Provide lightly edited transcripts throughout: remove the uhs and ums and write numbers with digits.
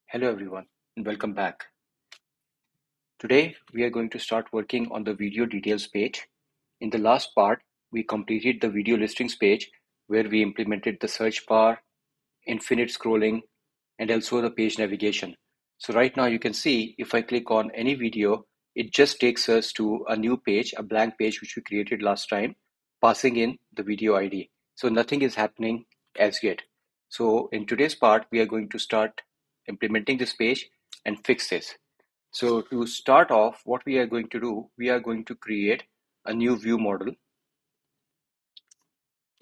Hello everyone and welcome back. Today we are going to start working on the video details page. In the last part, we completed the video listings page where we implemented the search bar, infinite scrolling, and also the page navigation. So right now you can see if I click on any video, it just takes us to a new page, a blank page which we created last time, passing in the video ID. So nothing is happening as yet. So in today's part, we are going to start implementing this page and fix this. So to start off, what we are going to do, we are going to create a new view model.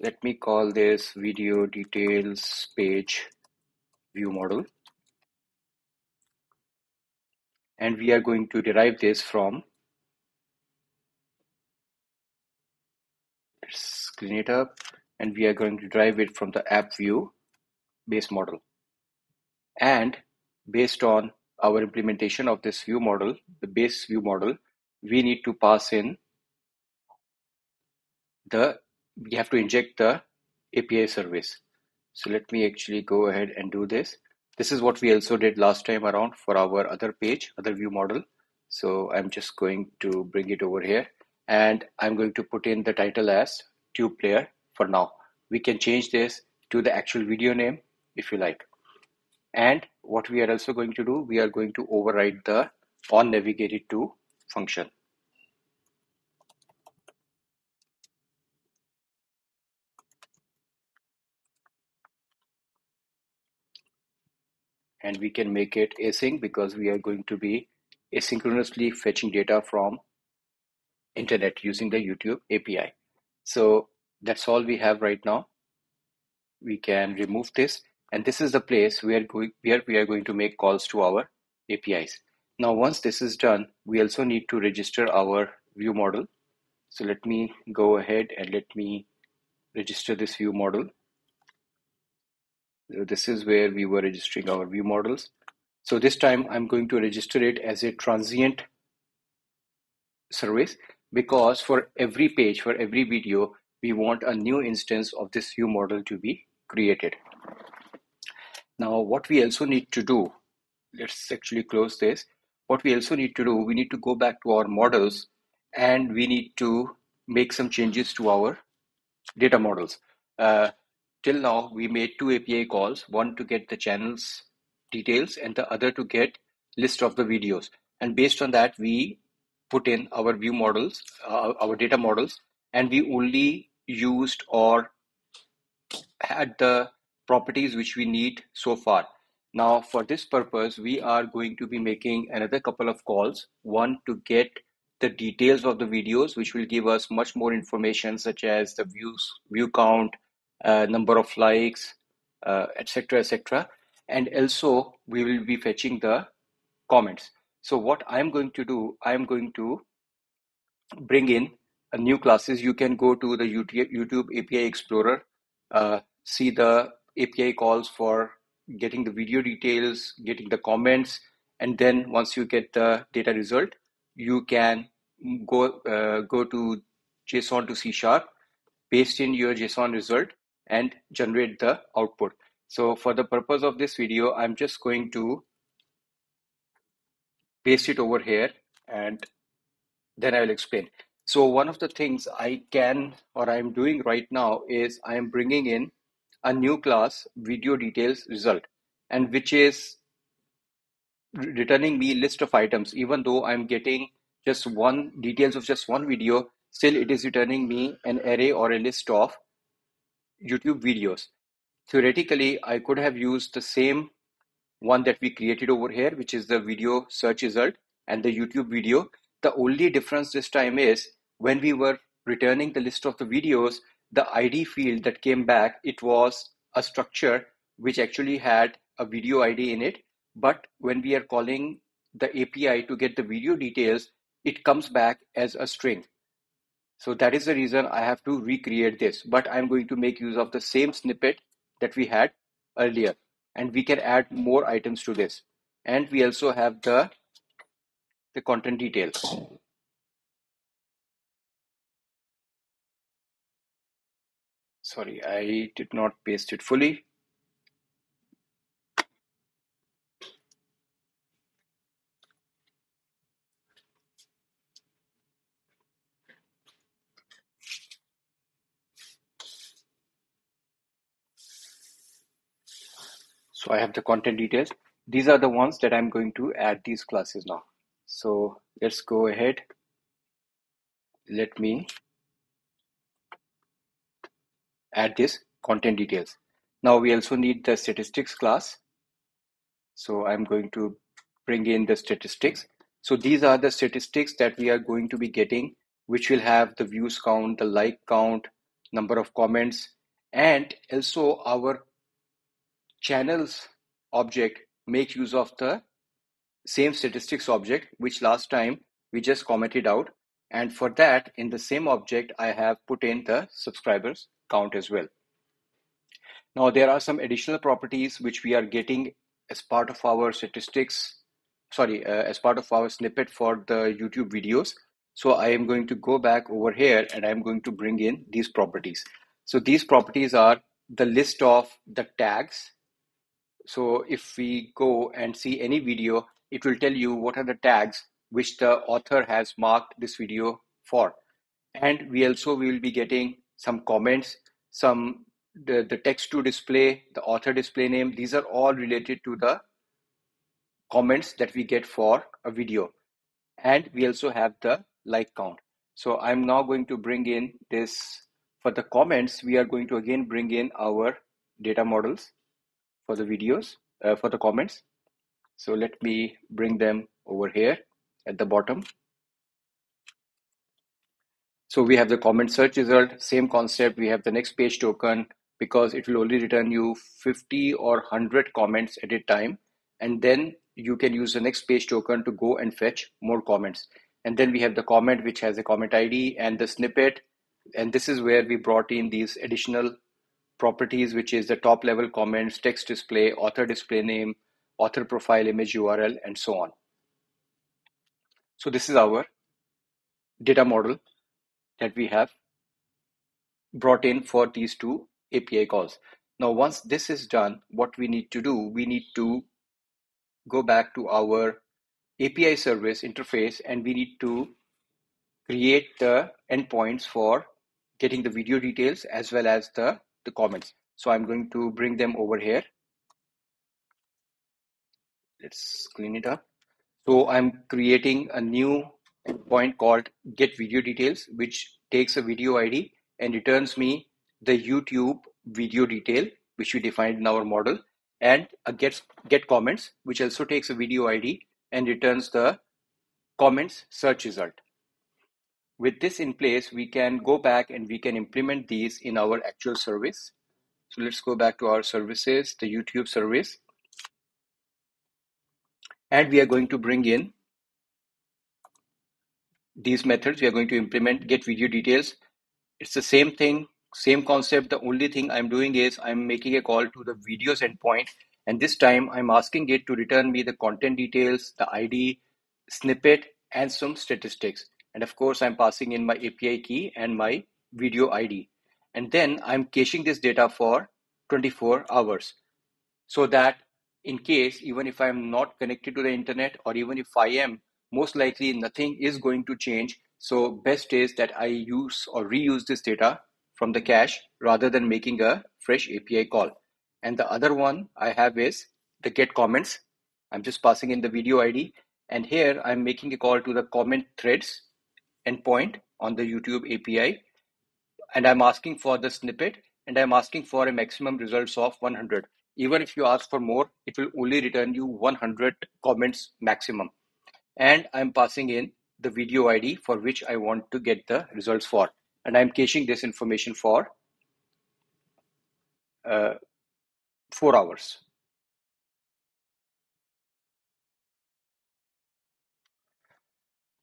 Let me call this video details page view model. And we are going to derive this from, let's clean it up, and we are going to derive it from the app view base model. And based on our implementation of this view model, the base view model, we need to pass in we have to inject the API service. So let me actually go ahead and do this. This is what we also did last time around for our other page, other view model. So I'm just going to bring it over here and I'm going to put in the title as tube player for now. We can change this to the actual video name if you like. And what we are also going to do, we are going to override the on navigated to function. And we can make it async because we are going to be asynchronously fetching data from internet using the YouTube API. So that's all we have right now. We can remove this, and this is the place where we are going to make calls to our APIs. Now once this is done, we also need to register our view model. So let me go ahead and let me register this view model. So this is where we were registering our view models. So this time I'm going to register it as a transient service because for every page, for every video, we want a new instance of this view model to be created. Now, what we also need to do, let's actually close this. What we also need to do, we need to go back to our models and we need to make some changes to our data models. Till now, we made two API calls, one to get the channels details and the other to get list of the videos. And based on that, we put in our view models, our data models, and we only used or had the properties which we need so far. Now, for this purpose, we are going to be making another couple of calls. One to get the details of the videos, which will give us much more information, such as the views, view count, number of likes, etc., etc. And also, we will be fetching the comments. So what I'm going to do, I'm going to bring in a new classes. You can go to the YouTube API Explorer, see the API calls for getting the video details, getting the comments, and then once you get the data result, you can go to JSON to C sharp, paste in your JSON result, and generate the output. So for the purpose of this video, I'm just going to paste it over here and then I will explain. So one of the things I can or I'm doing right now is I am bringing in a new class video details result, and which is returning me list of items. Even though I'm getting just one details of just one video, still it is returning me an array or a list of YouTube videos. Theoretically, I could have used the same one that we created over here, which is the video search result and the YouTube video. The only difference this time is when we were returning the list of the videos, the ID field that came back, it was a structure which actually had a video ID in it. But when we are calling the API to get the video details, it comes back as a string. So that is the reason I have to recreate this, but I'm going to make use of the same snippet that we had earlier, and we can add more items to this. And we also have the content details. Sorry, I did not paste it fully. So I have the content details. These are the ones that I'm going to add these classes now. So let's go ahead. Let me add this content details. Now we also need the statistics class. So I'm going to bring in the statistics. So these are the statistics that we are going to be getting, which will have the views count, the like count, number of comments, and also our channels object make use of the same statistics object, which last time we just commented out. And for that, in the same object, I have put in the subscribers count as well. Now, there are some additional properties which we are getting as part of our statistics, as part of our snippet for the YouTube videos. So I am going to go back over here and I'm going to bring in these properties. So these properties are the list of the tags. So if we go and see any video, it will tell you what are the tags which the author has marked this video for. And we also will be getting some comments, some the text to display, the author display name. These are all related to the comments that we get for a video. And we also have the like count. So I'm now going to bring in this for the comments. We are going to again bring in our data models for the videos, for the comments. So let me bring them over here at the bottom. So we have the comment search result, same concept. We have the next page token because it will only return you 50 or 100 comments at a time. And then you can use the next page token to go and fetch more comments. And then we have the comment, which has a comment ID and the snippet. And this is where we brought in these additional properties, which is the top level comments, text display, author display name, author profile image URL, and so on. So this is our data model that we have brought in for these two API calls. Now, once this is done, what we need to do, we need to go back to our API service interface and we need to create the endpoints for getting the video details as well as the comments. So I'm going to bring them over here. Let's clean it up. So I'm creating a new endpoint called get video details, which takes a video ID and returns me the YouTube video detail, which we defined in our model, and a get comments, which also takes a video ID and returns the comments search result. With this in place, we can go back and we can implement these in our actual service. So let's go back to our services, the YouTube service, and we are going to bring in these methods. We are going to implement get video details. It's the same thing, same concept. The only thing I'm doing is I'm making a call to the videos endpoint, and this time I'm asking it to return me the content details, the ID, snippet, and some statistics. And of course, I'm passing in my API key and my video ID. And then I'm caching this data for 24 hours so that in case, even if I'm not connected to the internet, or even if I am, most likely nothing is going to change. So best is that I use or reuse this data from the cache rather than making a fresh API call. And the other one I have is the get comments. I'm just passing in the video ID, and here I'm making a call to the comment threads endpoint on the YouTube API, and I'm asking for the snippet, and I'm asking for a maximum results of 100. Even if you ask for more, it will only return you 100 comments maximum. And I'm passing in the video ID for which I want to get the results for. And I'm caching this information for 4 hours.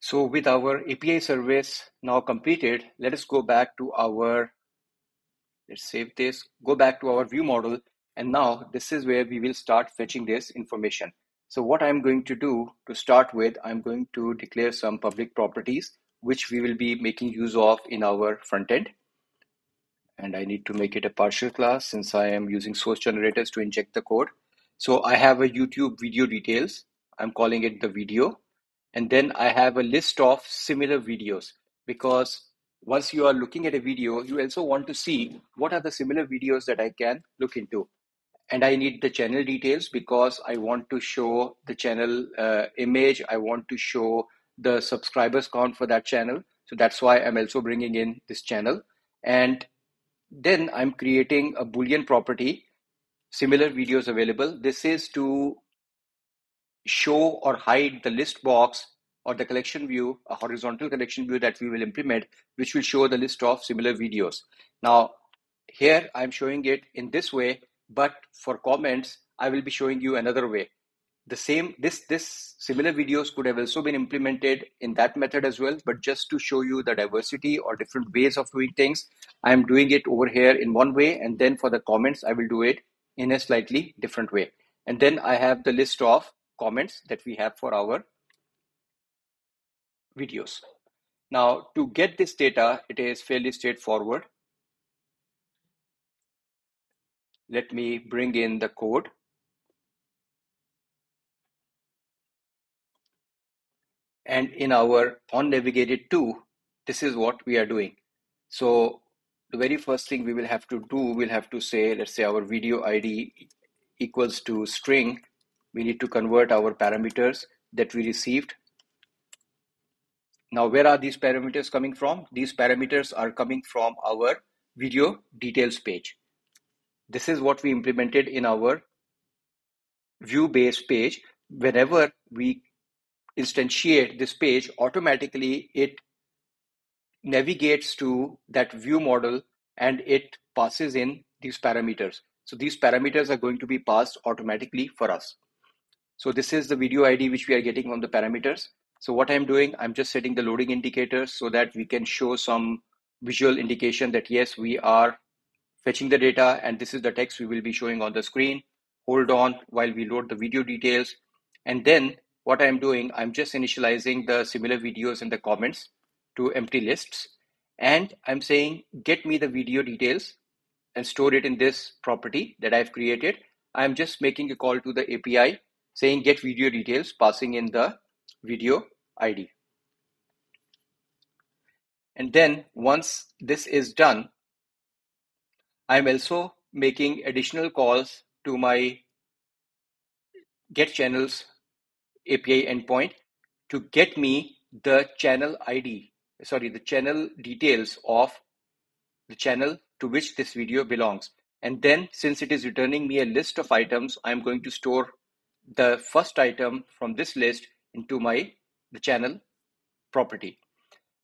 So with our API service now completed, let us go back to our, let's save this, go back to our view model. And now this is where we will start fetching this information. So what I'm going to do to start with, I'm going to declare some public properties, which we will be making use of in our front end. And I need to make it a partial class since I am using source generators to inject the code. So I have a YouTube video details. I'm calling it the video. And then I have a list of similar videos, because once you are looking at a video, you also want to see what are the similar videos that I can look into. and I need the channel details because I want to show the channel image. I want to show the subscribers count for that channel. So that's why I'm also bringing in this channel. And then I'm creating a Boolean property, similar videos available. This is to show or hide the list box or the collection view, a horizontal collection view that we will implement, which will show the list of similar videos. Now, here I'm showing it in this way, but for comments, I will be showing you another way. The same, this similar videos could have also been implemented in that method as well, but just to show you the diversity or different ways of doing things, I'm doing it over here in one way, and then for the comments, I will do it in a slightly different way. And then I have the list of comments that we have for our videos. Now, to get this data, it is fairly straightforward. Let me bring in the code. And in our onNavigated 2, this is what we are doing. So the very first thing we will have to do, we'll have to say, let's say our video ID equals to string. We need to convert our parameters that we received. Now, where are these parameters coming from? These parameters are coming from our video details page. This is what we implemented in our view-based page. Whenever we instantiate this page, automatically it navigates to that view model and it passes in these parameters. So these parameters are going to be passed automatically for us. So this is the video ID which we are getting from the parameters. So what I'm doing, I'm just setting the loading indicators so that we can show some visual indication that yes, we are fetching the data and this is the text we will be showing on the screen. Hold on while we load the video details. And then what I'm doing, I'm just initializing the similar videos in the comments to empty lists. And I'm saying, get me the video details and store it in this property that I've created. I'm just making a call to the API saying get video details, passing in the video ID. And then once this is done, I'm also making additional calls to my get channels API endpoint to get me the channel ID, the channel details of the channel to which this video belongs. And then since it is returning me a list of items, I'm going to store the first item from this list into the channel property.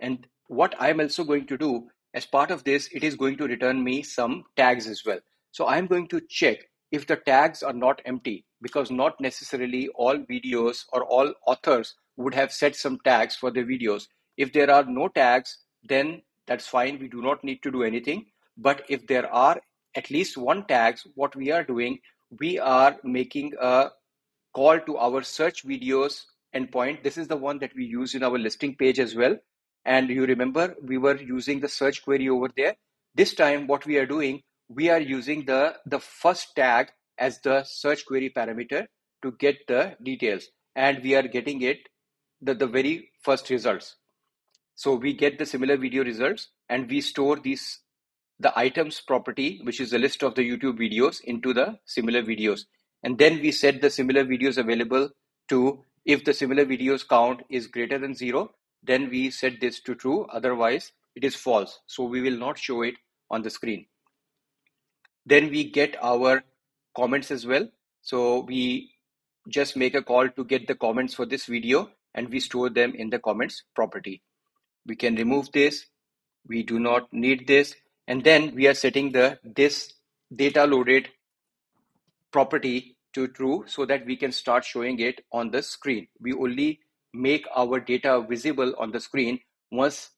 And what I'm also going to do as part of this, it is going to return me some tags as well. So I'm going to check if the tags are not empty, because not necessarily all videos or all authors would have set some tags for their videos. If there are no tags, then that's fine. We do not need to do anything. But if there are at least one tags, what we are doing, we are making a call to our search videos endpoint. This is the one that we use in our listing page as well. And you remember we were using the search query over there. This time what we are doing, we are using the first tag as the search query parameter to get the details. And we are getting it the very first results. So we get the similar video results and we store the items property, which is the list of the YouTube videos, into the similar videos. And then we set the similar videos available to, if the similar videos count is greater than 0, then we set this to true, otherwise it is false. So we will not show it on the screen. Then we get our comments as well. So we just make a call to get the comments for this video and we store them in the comments property. We can remove this. We do not need this. And then we are setting this data loaded property to true so that we can start showing it on the screen. We only make our data visible on the screen once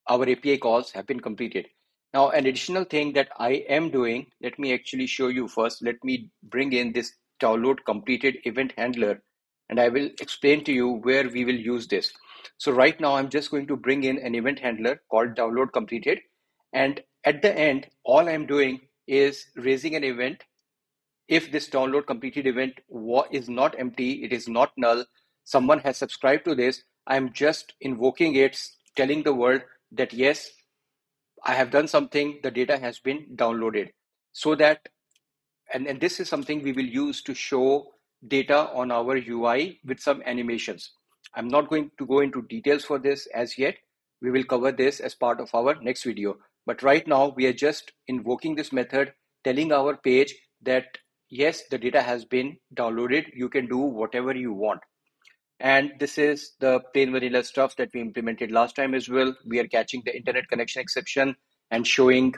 our API calls have been completed. Now, an additional thing that I am doing, let me actually show you first. Let me bring in this download completed event handler and I will explain to you where we will use this. So right now I'm just going to bring in an event handler called download completed. And at the end, all I'm doing is raising an event. If this download completed event is not empty, it is not null, someone has subscribed to this, I'm just invoking it, telling the world that yes, I have done something, the data has been downloaded. So that and this is something we will use to show data on our UI with some animations. I'm not going to go into details for this as yet. We will cover this as part of our next video. But right now, we are just invoking this method, telling our page that yes, the data has been downloaded. You can do whatever you want. And this is the plain vanilla stuff that we implemented last time as well. We are catching the internet connection exception and showing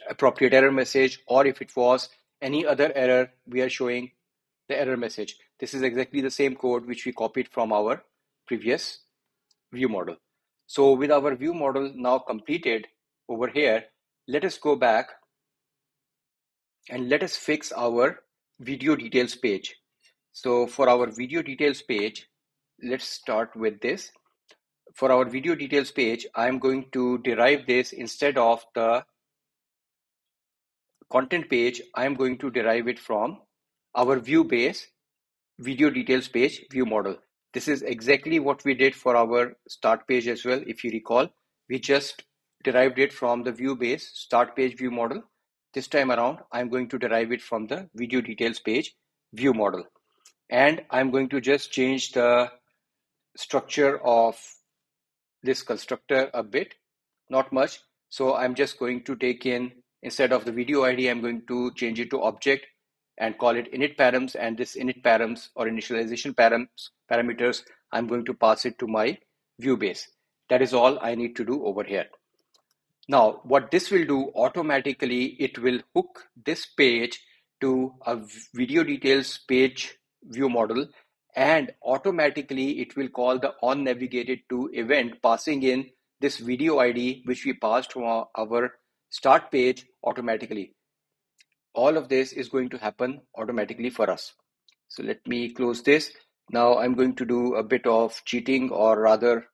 appropriate error message, or if it was any other error, we are showing the error message. This is exactly the same code which we copied from our previous view model. So with our view model now completed over here, let us go back and let us fix our video details page. So for our video details page, let's start with this. For our video details page, I'm going to derive this instead of the content page. I'm going to derive it from our view base video details page view model. This is exactly what we did for our start page as well. If you recall, we just derived it from the view base start page view model. This time around, I'm going to derive it from the video details page view model. And I'm going to just change the structure of this constructor a bit, not much. So I'm just going to take in, instead of the video ID, I'm going to change it to object and call it init params. And this init params or initialization parameters, I'm going to pass it to my view base. That is all I need to do over here. Now, what this will do automatically, it will hook this page to a video details page view model, and automatically it will call the on navigated to event, passing in this video ID which we passed from our start page automatically. All of this is going to happen automatically for us. So let me close this. Now I'm going to do a bit of cheating, or rather,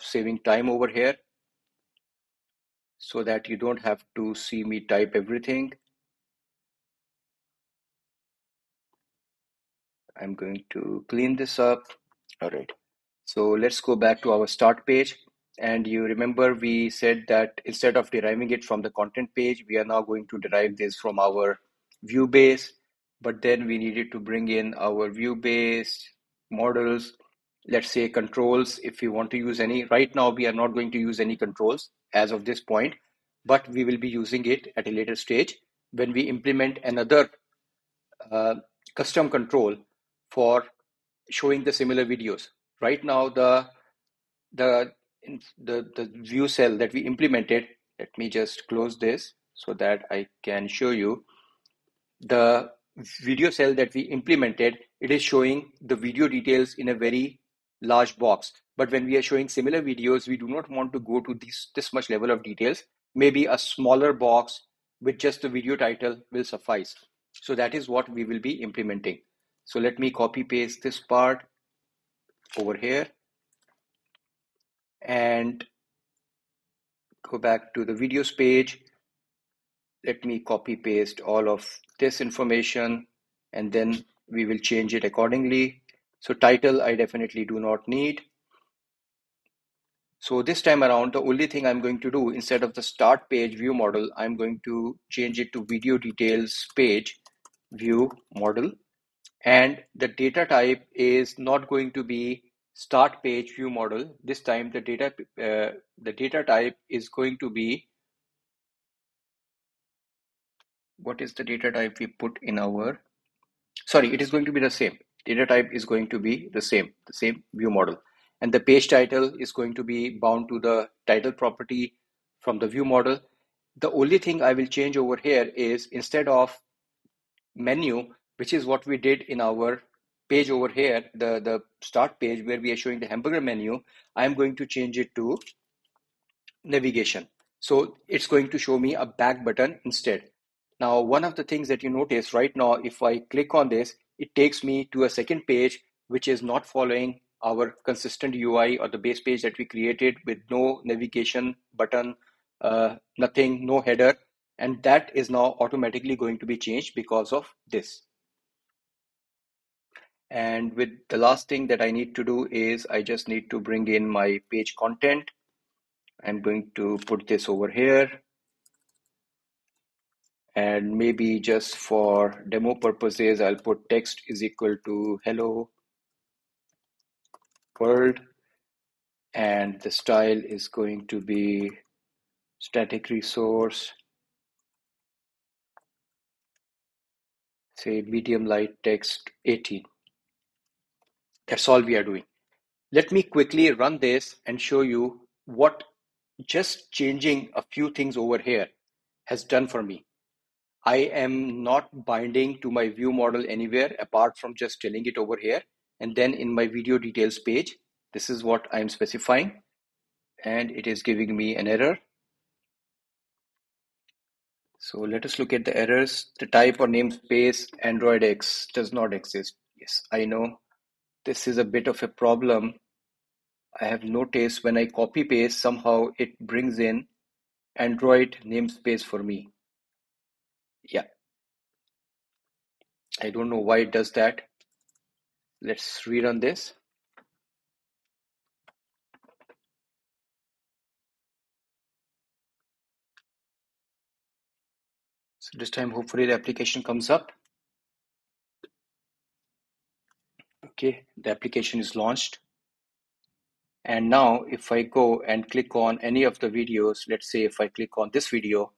saving time over here, so that you don't have to see me type everything. I'm going to clean this up. All right. So let's go back to our start page. And you remember we said that instead of deriving it from the content page, we are now going to derive this from our view base. But then we needed to bring in our view base models, let's say controls, if we want to use any. Right now, we are not going to use any controls as of this point, but we will be using it at a later stage when we implement another custom control for showing the similar videos. Right now, the view cell that we implemented, let me just close this so that I can show you the video cell that we implemented. It is showing the video details in a very large box. But when we are showing similar videos, we do not want to go to this much level of details. Maybe a smaller box with just the video title will suffice. So that is what we will be implementing. So let me copy paste this part over here and go back to the videos page. Let me copy paste all of this information, and then we will change it accordingly. So title, I definitely do not need. So this time around, the only thing I'm going to do, instead of the start page view model, I'm going to change it to video details page view model. And the data type is not going to be start page view model. This time the data type is going to be, what is the data type we put in our, sorry, it is going to be the same. Data type is going to be the same view model. And the page title is going to be bound to the title property from the view model. The only thing I will change over here is, instead of menu, which is what we did in our page over here, the start page where we are showing the hamburger menu, I'm going to change it to navigation. So it's going to show me a back button instead. Now, one of the things that you notice right now, if I click on this, it takes me to a second page, which is not following our consistent UI or the base page that we created, with no navigation button, nothing, no header. And that is now automatically going to be changed because of this. And with the last thing that I need to do is I just need to bring in my page content. I'm going to put this over here. And maybe just for demo purposes, I'll put text is equal to hello world, and the style is going to be static resource, say medium light text 18. That's all we are doing. Let me quickly run this and show you what just changing a few things over here has done for me. I am not binding to my view model anywhere apart from just telling it over here. And then in my video details page, this is what I'm specifying, and it is giving me an error. So let us look at the errors. The type or namespace Android X does not exist. Yes, I know this is a bit of a problem. I have noticed when I copy paste, somehow it brings in Android namespace for me. Yeah, I don't know why it does that. Let's rerun this. So this time, hopefully the application comes up. Okay, the application is launched. And now if I go and click on any of the videos, let's say if I click on this video,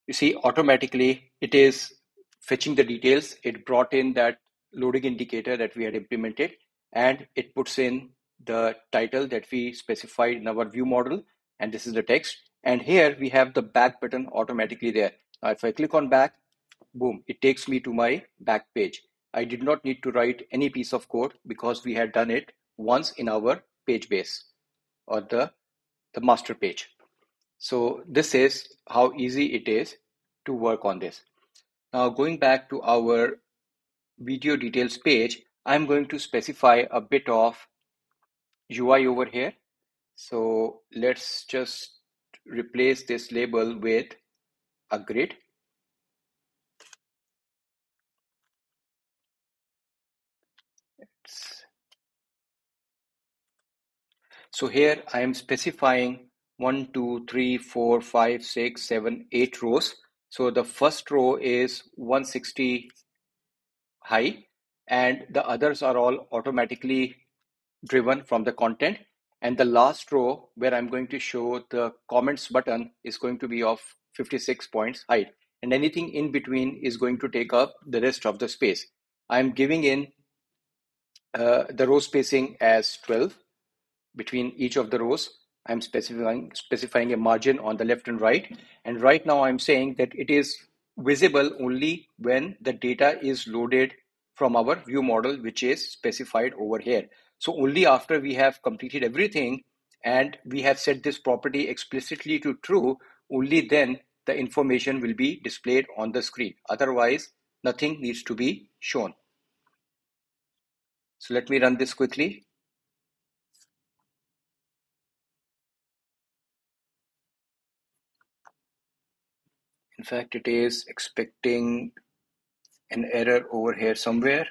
you see automatically it is fetching the details. It brought in that loading indicator that we had implemented, and it puts in the title that we specified in our view model, and this is the text. And here we have the back button automatically there. Now if I click on back, boom, it takes me to my back page. I did not need to write any piece of code because we had done it once in our page base or the master page. So this is how easy it is to work on this. Now going back to our video details page, I'm going to specify a bit of UI over here. So let's just replace this label with a grid. So here I am specifying 1, 2, 3, 4, 5, 6, 7, 8 rows. So the first row is 160 high, and the others are all automatically driven from the content. And the last row where I'm going to show the comments button is going to be of 56 points height. And anything in between is going to take up the rest of the space. I'm giving in the row spacing as 12 between each of the rows. I'm specifying a margin on the left and right. And right now I'm saying that it is visible only when the data is loaded from our view model, which is specified over here. So only after we have completed everything and we have set this property explicitly to true, only then the information will be displayed on the screen. Otherwise, nothing needs to be shown. So let me run this quickly. In fact, it is expecting an error over here somewhere.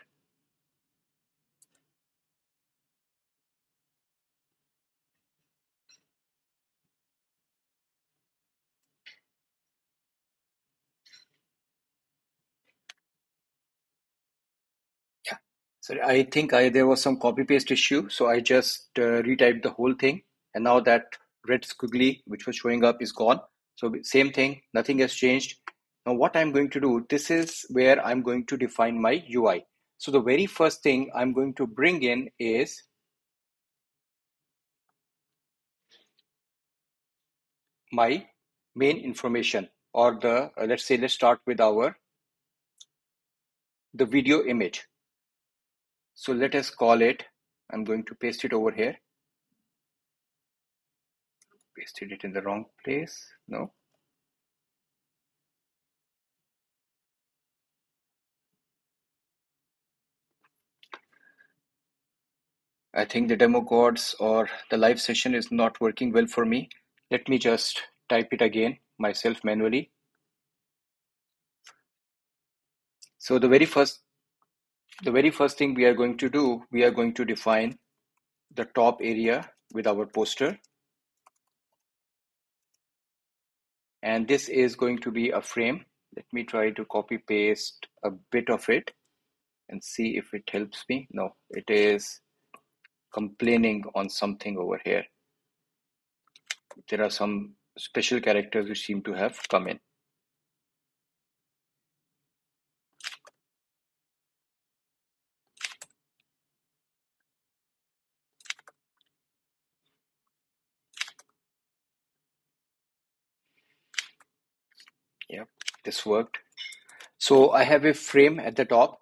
Yeah, so I think there was some copy paste issue, so I just retyped the whole thing, and now that red squiggly which was showing up is gone. So same thing, nothing has changed. Now what I'm going to do, this is where I'm going to define my UI. So the very first thing I'm going to bring in is my main information, or the let's start with the video image. So let us call it, I'm going to paste it over here. Pasted it in the wrong place. No. I think the demo codes or the live session is not working well for me. Let me just type it again myself manually. So the very first thing we are going to do, we are going to define the top area with our poster. And this is going to be a frame. Let me try to copy paste a bit of it and see if it helps me. No, it is complaining on something over here. There are some special characters which seem to have come in. Yep, this worked. So I have a frame at the top.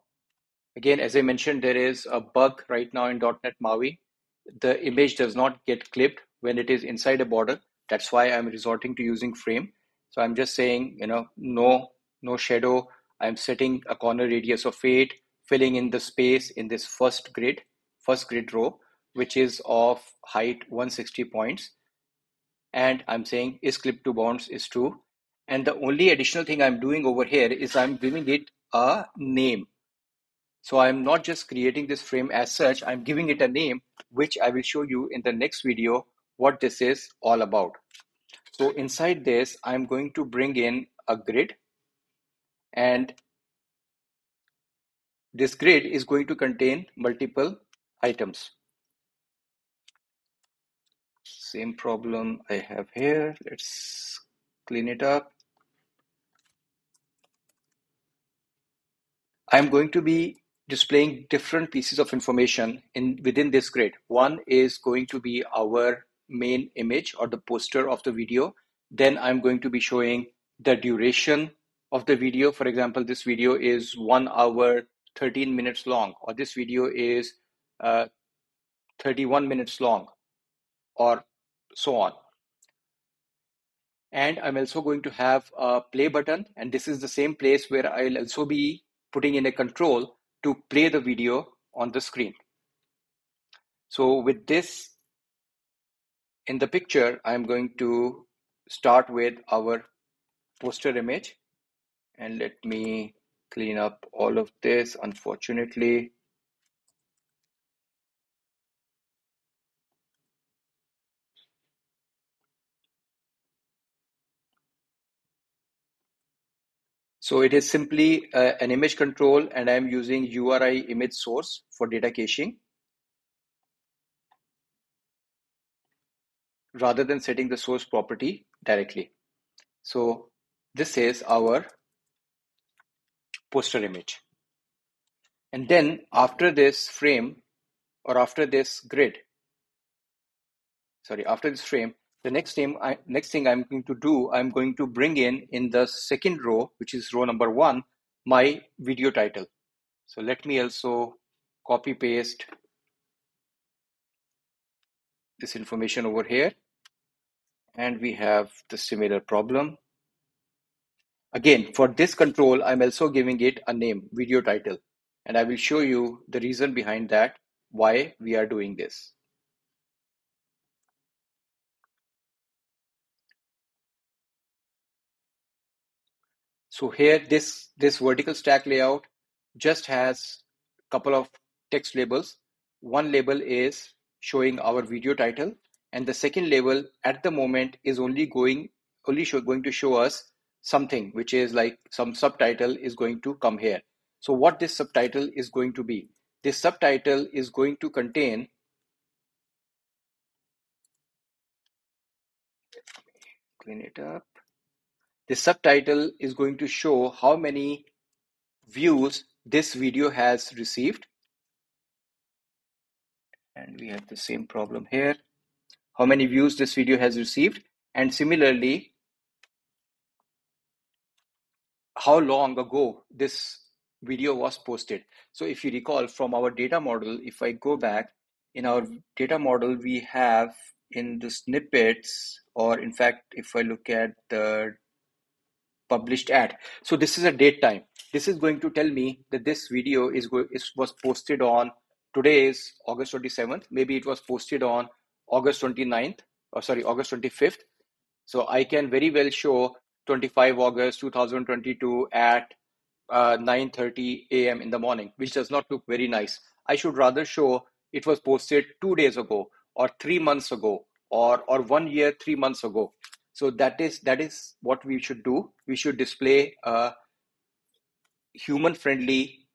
Again, as I mentioned, there is a bug right now in .NET MAUI. The image does not get clipped when it is inside a border. That's why I'm resorting to using frame. So I'm just saying, no shadow. I'm setting a corner radius of 8, filling in the space in this first grid row, which is of height 160 points. And I'm saying is clip to bounds is true. And the only additional thing I'm doing over here is I'm giving it a name. So I'm not just creating this frame as such, I'm giving it a name, which I will show you in the next video what this is all about. So inside this, I'm going to bring in a grid, and this grid is going to contain multiple items. Same problem I have here. Let's clean it up. I'm going to be displaying different pieces of information within this grid. One is going to be our main image or the poster of the video. Then I'm going to be showing the duration of the video. For example, this video is 1 hour, 13 minutes long, or this video is 31 minutes long, or so on. And I'm also going to have a play button, and this is the same place where I'll also be putting in a control to play the video on the screen. So with this in the picture, I'm going to start with our poster image, and let me clean up all of this. Unfortunately, so it is simply an image control, and I'm using URI image source for data caching rather than setting the source property directly. So this is our poster image. And then after this frame, or after this frame, the next thing I'm going to do, I'm going to bring in the second row, which is row number 1, my video title. So let me also copy paste this information over here. And we have the similar problem. Again, for this control, I'm also giving it a name, video title. And I will show you the reason behind that, why we are doing this. So here, this vertical stack layout just has a couple of text labels. One label is showing our video title, and the second label at the moment is only going to show us something, which is like some subtitle is going to come here. So what this subtitle is going to be? This subtitle is going to contain, clean it up. This subtitle is going to show how many views this video has received. And we have the same problem here. How many views this video has received, and similarly, how long ago this video was posted. So if you recall from our data model, if I go back in our data model, we have in the snippets, or in fact, if I look at the published at, so this is a date time. This is going to tell me that this video was posted on, today is August 27th. Maybe it was posted on August 29th, or sorry, August 25th. So I can very well show 25 August 2022 at 9:30 a.m. in the morning, which does not look very nice. I should rather show it was posted 2 days ago, or 3 months ago, or 1 year, 3 months ago. So that is what we should do. We should display a human friendly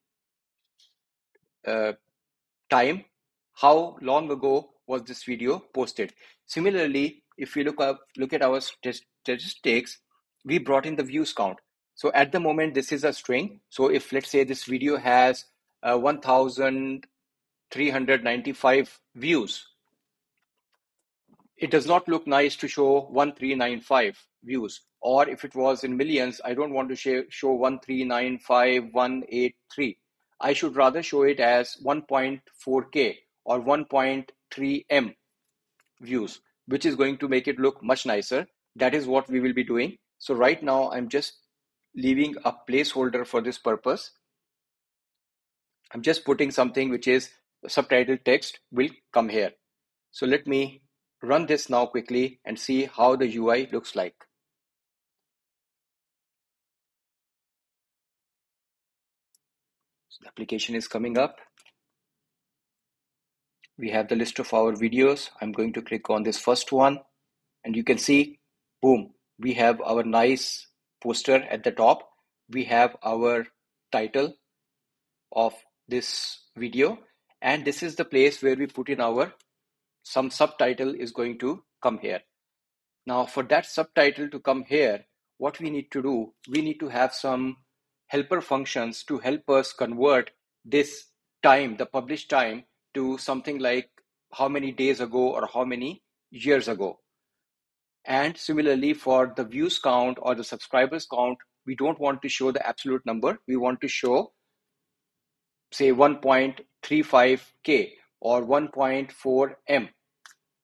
time. How long ago was this video posted? Similarly, if you look at our statistics, we brought in the views count. So at the moment, this is a string. So if, let's say, this video has 1,395 views, it does not look nice to show 1395 views. Or if it was in millions, I don't want to show 1395183. I should rather show it as 1.4K or 1.3 M views, which is going to make it look much nicer. That is what we will be doing. So right now I'm just leaving a placeholder for this purpose. I'm just putting something which is subtitle text will come here. So let me run this now quickly and see how the UI looks like. So the application is coming up. We have the list of our videos. I'm going to click on this first one, and you can see, boom, we have our nice poster at the top. We have our title of this video, and this is the place where we put in some subtitle is going to come here. Now, for that subtitle to come here, what we need to do, we need to have some helper functions to help us convert this time, the published time, to something like how many days ago or how many years ago. And similarly, for the views count or the subscribers count, we don't want to show the absolute number. We want to show, say, 1.35K or 1.4 M.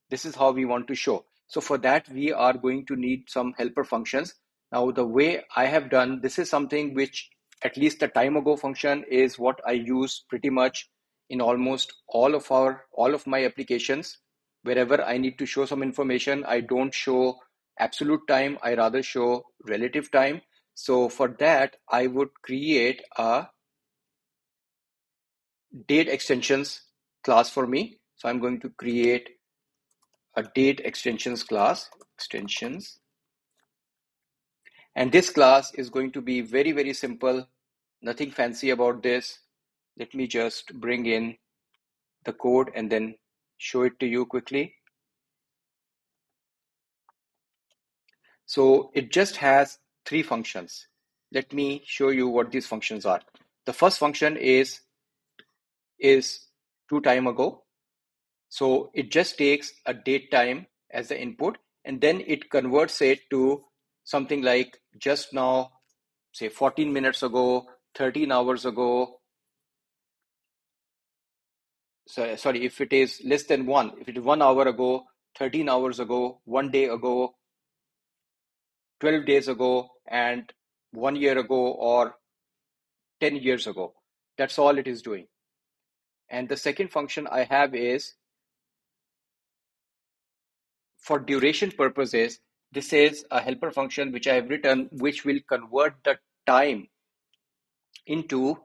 This is how we want to show. So for that, we are going to need some helper functions. Now, the way I have done, this is something which, at least the time ago function, is what I use pretty much in almost all of my applications. Wherever I need to show some information, I don't show absolute time, I rather show relative time. So for that, I would create a date extensions class for me. So I'm going to create a date extensions class, and this class is going to be very, very simple, nothing fancy about this. Let me just bring in the code and then show it to you quickly. So it just has 3 functions. Let me show you what these functions are. The first function is to time ago. So it just takes a date time as the input, and then it converts it to something like just now, say 14 minutes ago, 13 hours ago. So, sorry, if it is less than 1, if it is 1 hour ago, 13 hours ago, 1 day ago, 12 days ago, and 1 year ago, or 10 years ago. That's all it is doing. And the second function I have is, for duration purposes, this is a helper function which I have written, which will convert the time into,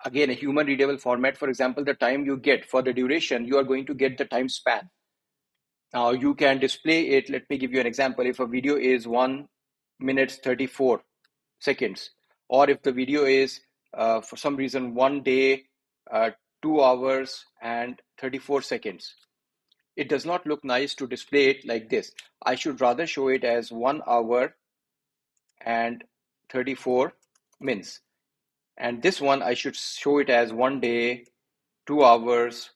again, a human readable format. For example, the time you get for the duration, you are going to get the time span. Now you can display it. Let me give you an example. If a video is 1 minute 34 seconds, or if the video is for some reason 1 day, 2 hours and 34 seconds, it does not look nice to display it like this. I should rather show it as 1 hour and 34 minutes. And this one, I should show it as 1 day, 2 hours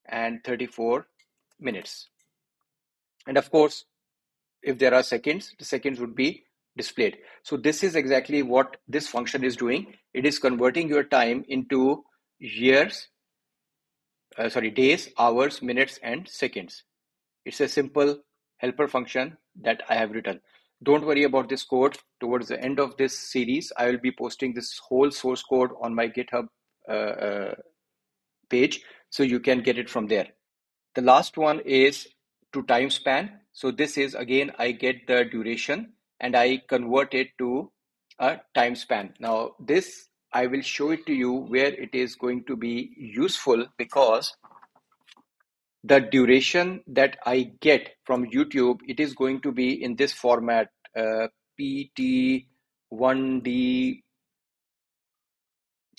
and 34 minutes. And of course, if there are seconds, the seconds would be displayed. So this is exactly what this function is doing. It is converting your time into days, hours, minutes, and seconds. It's a simple helper function that I have written. Don't worry about this code. Towards the end of this series, I will be posting this whole source code on my GitHub page, so you can get it from there. The last one is to time span. So this is, again, I get the duration and I convert it to a time span. Now this, I will show it to you where it is going to be useful, because the duration that I get from YouTube, it is going to be in this format, PT1D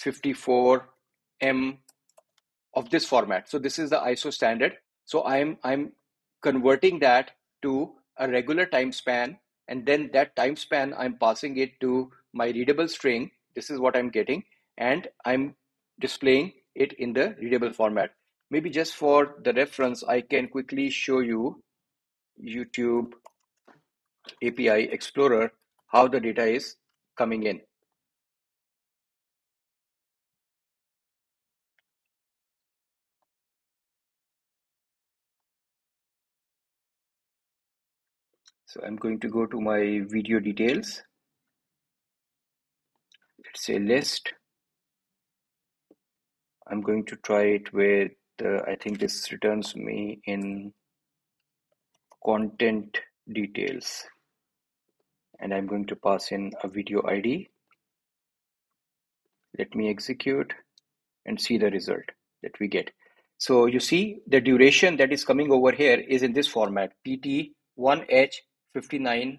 54M of this format. So this is the ISO standard. So I'm converting that to a regular time span, and then that time span I'm passing it to my readable string. This is what I'm getting, and I'm displaying it in the readable format. Maybe just for the reference, I can quickly show you YouTube API Explorer how the data is coming in. So I'm going to go to my video details. Let's say list. I'm going to try it with, I think this returns me in content details. And I'm going to pass in a video ID. Let me execute and see the result that we get. So you see the duration that is coming over here is in this format, PT1H59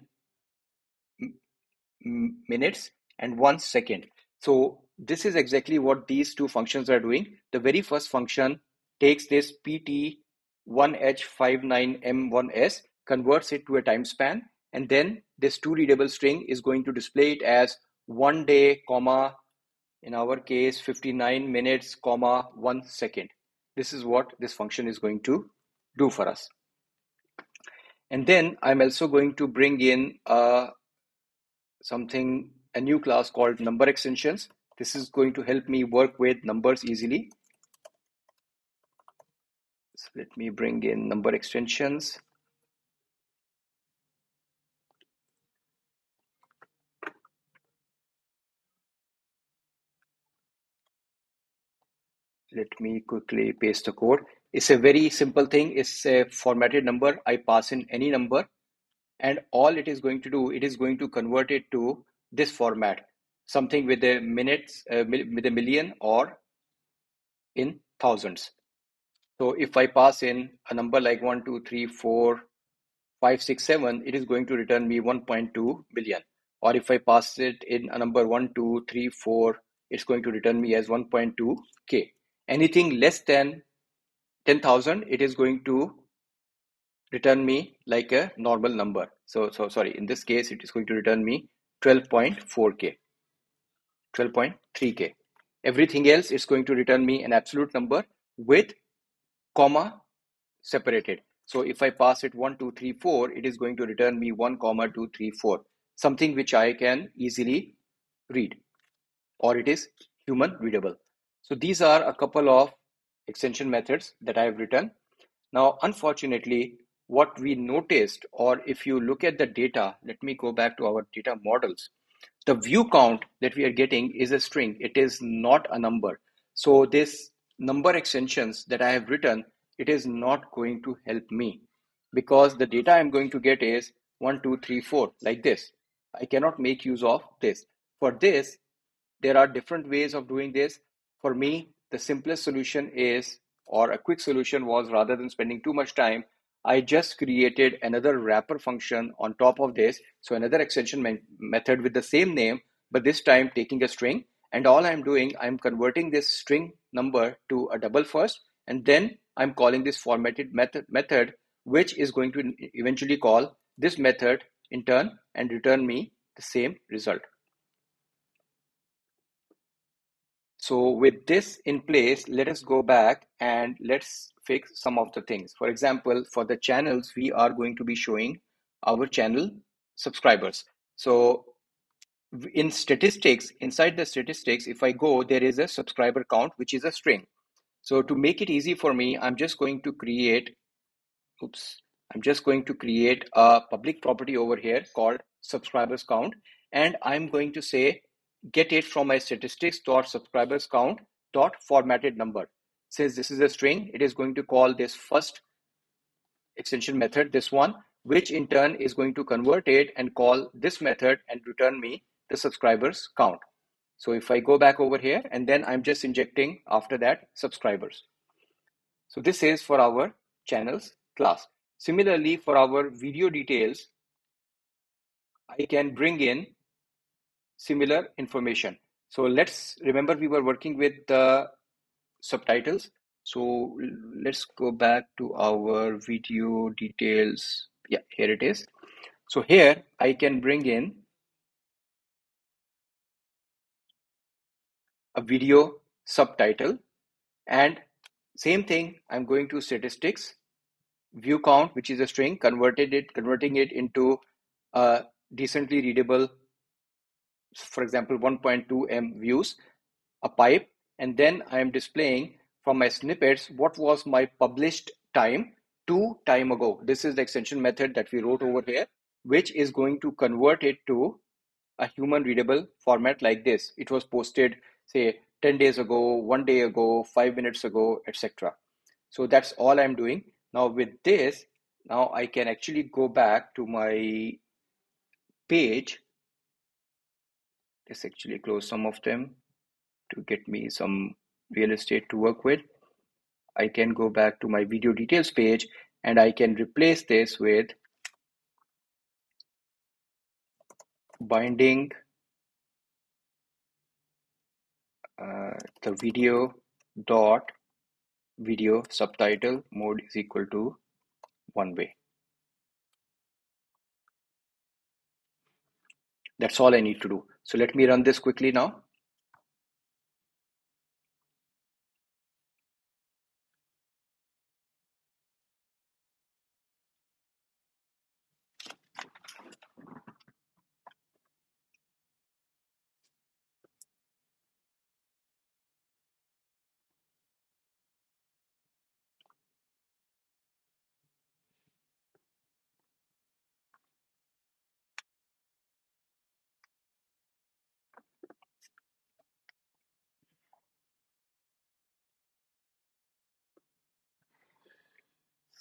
minutes and 1 second. So this is exactly what these two functions are doing. The very first function takes this PT1H59M1S, converts it to a time span, and then this two readable string is going to display it as 1 day, comma, in our case 59 minutes, comma, 1 second. This is what this function is going to do for us. And then I'm also going to bring in a new class called number extensions. This is going to help me work with numbers easily. So let me bring in number extensions. Let me quickly paste the code. It's a very simple thing. It's a formatted number. I pass in any number, and all it is going to do, it is going to convert it to this format, something with a minutes, with a million or in thousands. So if I pass in a number like 1, 2, 3, 4, 5, 6, 7, it is going to return me 1.2 billion. Or if I pass it in a number 1, 2, 3, 4, it's going to return me as 1.2K. Anything less than 10,000, it is going to return me like a normal number. So sorry, in this case, it is going to return me 12.4K, 12.3K. Everything else is going to return me an absolute number with comma separated. So if I pass it 1, 2, 3, 4, it is going to return me 1, 2, 3, 4, something which I can easily read, or it is human readable. So these are a couple of extension methods that I have written. Now, unfortunately, what we noticed, or if you look at the data, let me go back to our data models. The view count that we are getting is a string. It is not a number. So this number extensions that I have written, it is not going to help me, because the data I'm going to get is 1, 2, 3, 4 like this. I cannot make use of this. For this, there are different ways of doing this. For me, the simplest solution is, or a quick solution was, rather than spending too much time, I just created another wrapper function on top of this. So another extension method with the same name, but this time taking a string. And all I'm doing, I'm converting this string number to a double first, and then I'm calling this formatted method, which is going to eventually call this method in turn and return me the same result. So with this in place, let us go back and let's fix some of the things. For example, for the channels, we are going to be showing our channel subscribers. So in statistics, inside the statistics, if I go, there is a subscriber count, which is a string. So to make it easy for me, I'm just going to create a public property over here called subscribers count, and I'm going to say get it from my statistics.subscribers count dot formatted number. Since this is a string, it is going to call this first extension method, this one, which in turn is going to convert it and call this method and return me the subscribers count. So if I go back over here, and then I'm just injecting after that subscribers. So this is for our channels class. Similarly, for our video details, I can bring in similar information. So let's remember we were working with the subtitles. So let's go back to our video details. Yeah, here it is. So here I can bring in a video subtitle, and same thing, I'm going to statistics, view count, which is a string, converting it into a decently readable, for example, 1.2 m views, a pipe, and then I am displaying from my snippets what was my published time to time ago. This is the extension method that we wrote over here, which is going to convert it to a human readable format like this. It was posted, say, 10 days ago, 1 day ago, 5 minutes ago, etc. So that's all I'm doing. Now with this, now I can actually go back to my page. Let's actually close some of them to get me some real estate to work with. I can go back to my video details page and I can replace this with binding the video subtitle mode is equal to one way. That's all I need to do. So let me run this quickly now.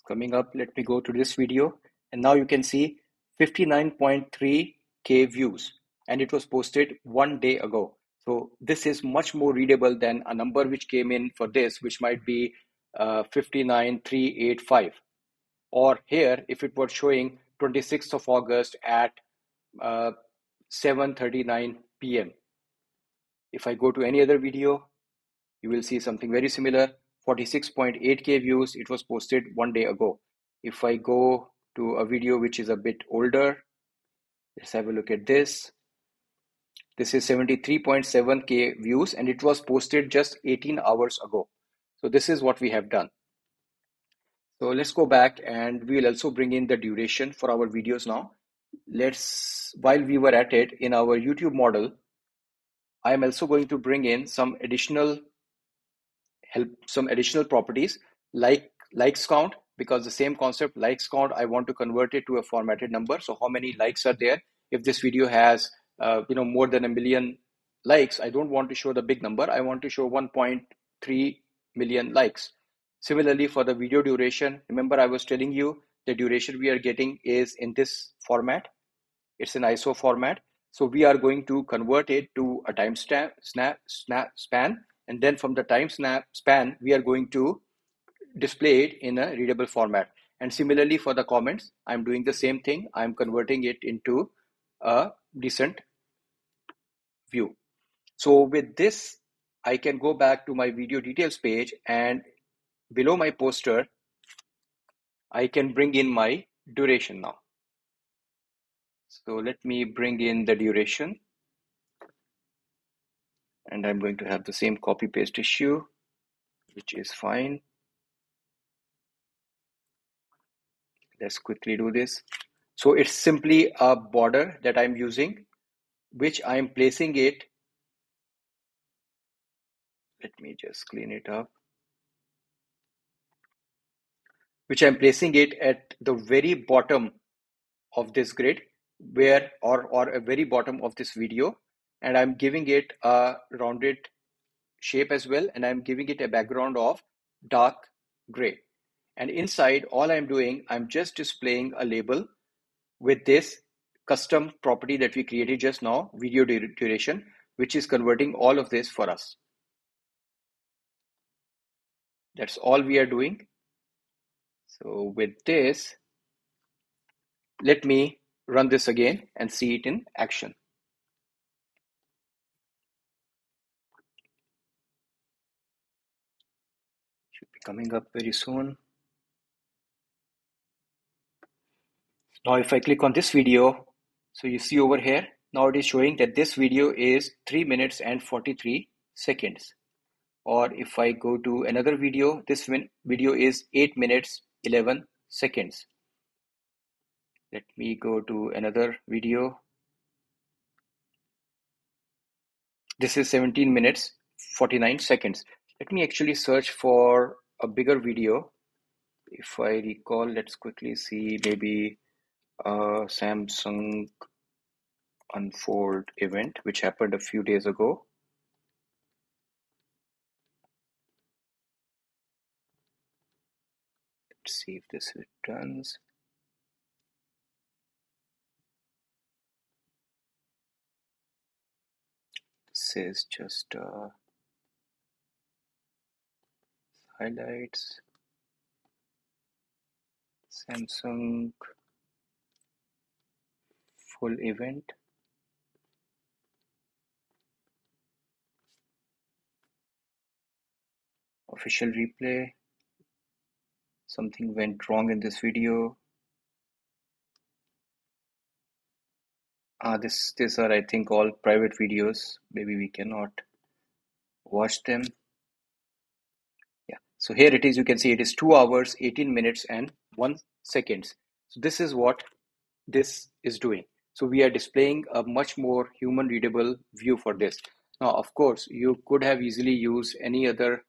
Coming up, let me go to this video, and now you can see 59.3K views, and it was posted 1 day ago. So this is much more readable than a number which came in for this, which might be 59,385. Or here, if it was showing 26th of August at 7:39 p.m. If I go to any other video, you will see something very similar. 46.8K views. It was posted 1 day ago. If I go to a video which is a bit older, let's have a look at this. This is 73.7K views, and it was posted just 18 hours ago. So this is what we have done. So let's go back, and we'll also bring in the duration for our videos now. While we were at it, in our YouTube model, I am also going to bring in some additional properties like likes count, because the same concept, likes count, I want to convert it to a formatted number. So how many likes are there? If this video has more than 1 million likes, I don't want to show the big number. I want to show 1.3 million likes. Similarly, for the video duration, remember I was telling you the duration we are getting is in this format. It's an ISO format. So we are going to convert it to a time span, and then from the time span, we are going to display it in a readable format. And similarly for the comments, I'm doing the same thing. I'm converting it into a decent view. So with this, I can go back to my video details page, and below my poster, I can bring in my duration now. So let me bring in the duration, and I'm going to have the same copy paste issue, which is fine. Let's quickly do this. So it's simply a border that I'm using, which I'm placing it. Let me just clean it up. Which I'm placing it at the very bottom of this grid, or a very bottom of this video, and I'm giving it a rounded shape as well, and I'm giving it a background of dark gray. And inside, all I'm doing, I'm just displaying a label with this custom property that we created just now, video duration, which is converting all of this for us. That's all we are doing. So with this, let me run this again and see it in action. Should be coming up very soon. Now if I click on this video, so you see over here, now it is showing that this video is 3 minutes and 43 seconds. Or if I go to another video, this video is 8 minutes 11 seconds. Let me go to another video. This is 17 minutes 49 seconds. Let me actually search for a bigger video. If I recall, let's quickly see, maybe Samsung Unfold event, which happened a few days ago. Let's see if this returns. This is just highlights. Samsung full event. Official replay. Something went wrong in this video. These are, I think, all private videos. Maybe we cannot watch them. Yeah, so here it is. You can see it is 2 hours 18 minutes and 1 seconds. So this is what this is doing. So we are displaying a much more human readable view for this. Now, of course, you could have easily used any other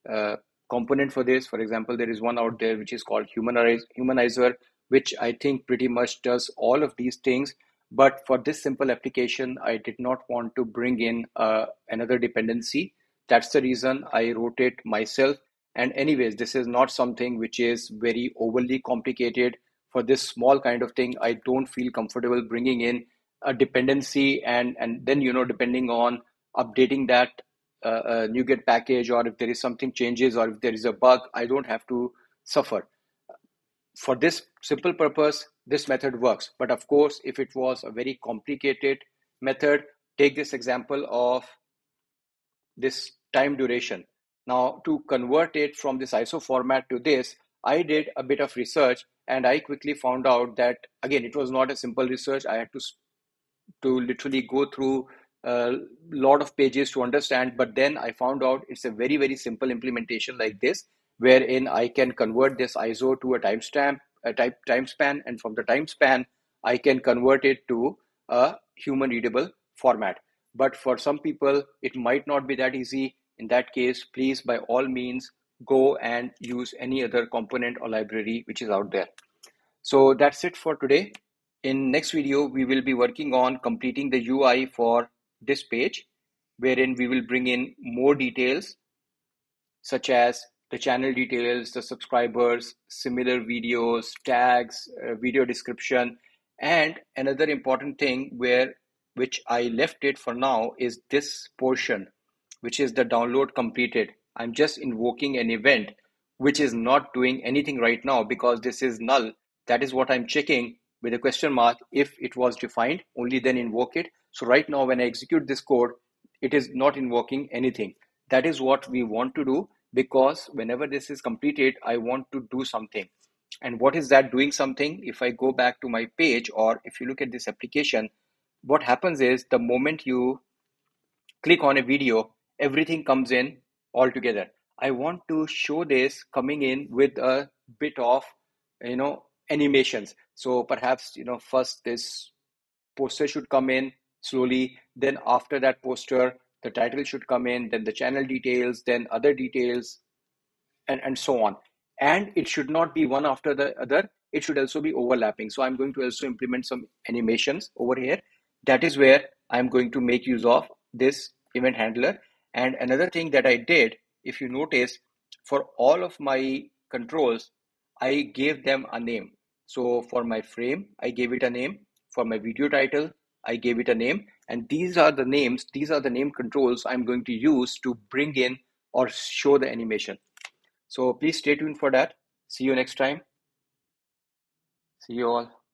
uh, component for this. For example, there is one out there which is called Humanizer, which I think pretty much does all of these things. But for this simple application, I did not want to bring in another dependency. That's the reason I wrote it myself. And anyways, this is not something which is very overly complicated. For this small kind of thing, I don't feel comfortable bringing in a dependency and then, depending on updating that NuGet package, or if there is something changes, or if there is a bug, I don't have to suffer. For this simple purpose, this method works. But of course, if it was a very complicated method, take this example of this time duration. Now, to convert it from this ISO format to this, I did a bit of research and I quickly found out that, again, it was not a simple research. I had to literally go through a lot of pages to understand, but then I found out it's a very, very simple implementation like this, wherein I can convert this ISO to a timestamp, a type time span, and from the time span, I can convert it to a human readable format. But for some people, it might not be that easy. In that case, please, by all means, go and use any other component or library which is out there. So that's it for today. In next video, we will be working on completing the UI for this page, wherein we will bring in more details such as the channel details, the subscribers, similar videos, tags, video description, and another important thing which I left it for now is this portion, which is the download completed. I'm just invoking an event which is not doing anything right now because this is null. That is what I'm checking with a question mark. If it was defined, only then invoke it. So right now, when I execute this code, it is not invoking anything. That is what we want to do, because whenever this is completed, I want to do something. And what is that doing something? If I go back to my page, or if you look at this application, what happens is the moment you click on a video, everything comes in all together. I want to show this coming in with a bit of, animations. So perhaps, first this poster should come in slowly, then after that poster, the title should come in, then the channel details, then other details, and so on. And it should not be one after the other. It should also be overlapping. So I'm going to also implement some animations over here. That is where I'm going to make use of this event handler. And another thing that I did, if you notice, for all of my controls, I gave them a name. So for my frame, I gave it a name. For my video title, I gave it a name. And these are the names, these are the name controls I'm going to use to bring in or show the animation. So please stay tuned for that. See you next time. See you all.